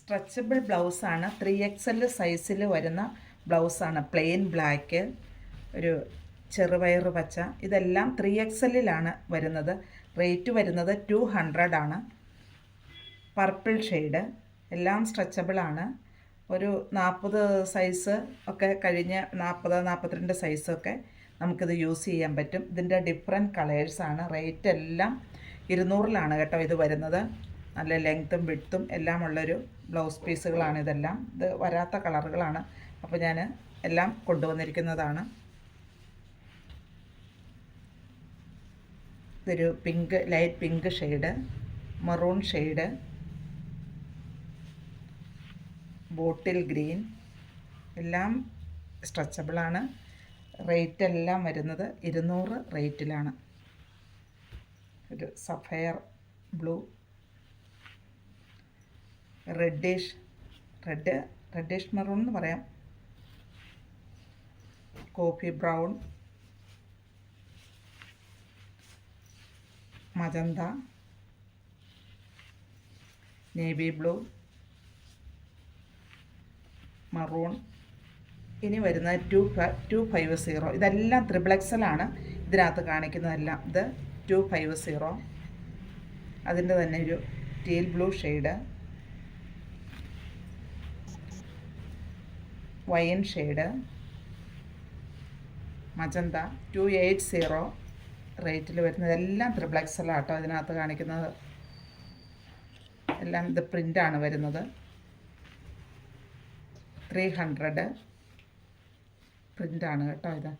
Stretchable ബ്ലൗസാണ്. 3XL സൈസിൽ വരുന്ന ബ്ലൗസാണ്. Plain black, ഒരു ചെറുപയർ പച്ച, ഇതെല്ലാം 3XLലാണ് വരുന്നത്. റേറ്റ് വരുന്നത് 200 ആണ്. പർപ്പിൾ ഷെയ്ഡ്, എല്ലാം സ്ട്രെച്ചബിളാണ്. ഒരു 40 സൈസ് ഒക്കെ കഴിഞ്ഞ് 40-42 സൈസൊക്കെ നമുക്കിത് യൂസ് ചെയ്യാൻ പറ്റും. ഇതിൻ്റെ ഡിഫറെൻറ്റ് കളേഴ്സാണ്. റേറ്റ് എല്ലാം 200 കേട്ടോ ഇത് വരുന്നത്. നല്ല ലെങ്ത്തും വിഡ്ത്തും എല്ലാം ഉള്ളൊരു ബ്ലൗസ് പീസുകളാണ് ഇതെല്ലാം. ഇത് വരാത്ത കളറുകളാണ്, അപ്പോൾ ഞാൻ എല്ലാം കൊണ്ടുവന്നിരിക്കുന്നതാണ്. ഇതൊരു pink, light pink shade, maroon shade, bottle green, എല്ലാം സ്ട്രെച്ചബിളാണ്. റേറ്റ് എല്ലാം വരുന്നത് 200 റേറ്റിലാണ്. ഒരു സഫയർ ബ്ലൂ, റെഡിഷ് മെറൂൺ എന്ന് പറയാം, coffee brown, magenta, navy blue, maroon. ഇനി വരുന്നത് 250. ഇതെല്ലാം XXL ഇതിനകത്ത് കാണിക്കുന്നതെല്ലാം. ഇത് 250. അതിൻ്റെ തന്നെ ഒരു teal blue shade, wine shade, magenta. 280 റേറ്റിൽ വരുന്നത്. എല്ലാം XXL ആട്ടോ ഇതിനകത്ത് കാണിക്കുന്നത്. എല്ലാം ഇത് പ്രിൻ്റാണ് വരുന്നത്. 300 പ്രിൻ്റാണ് കേട്ടോ ഇത്.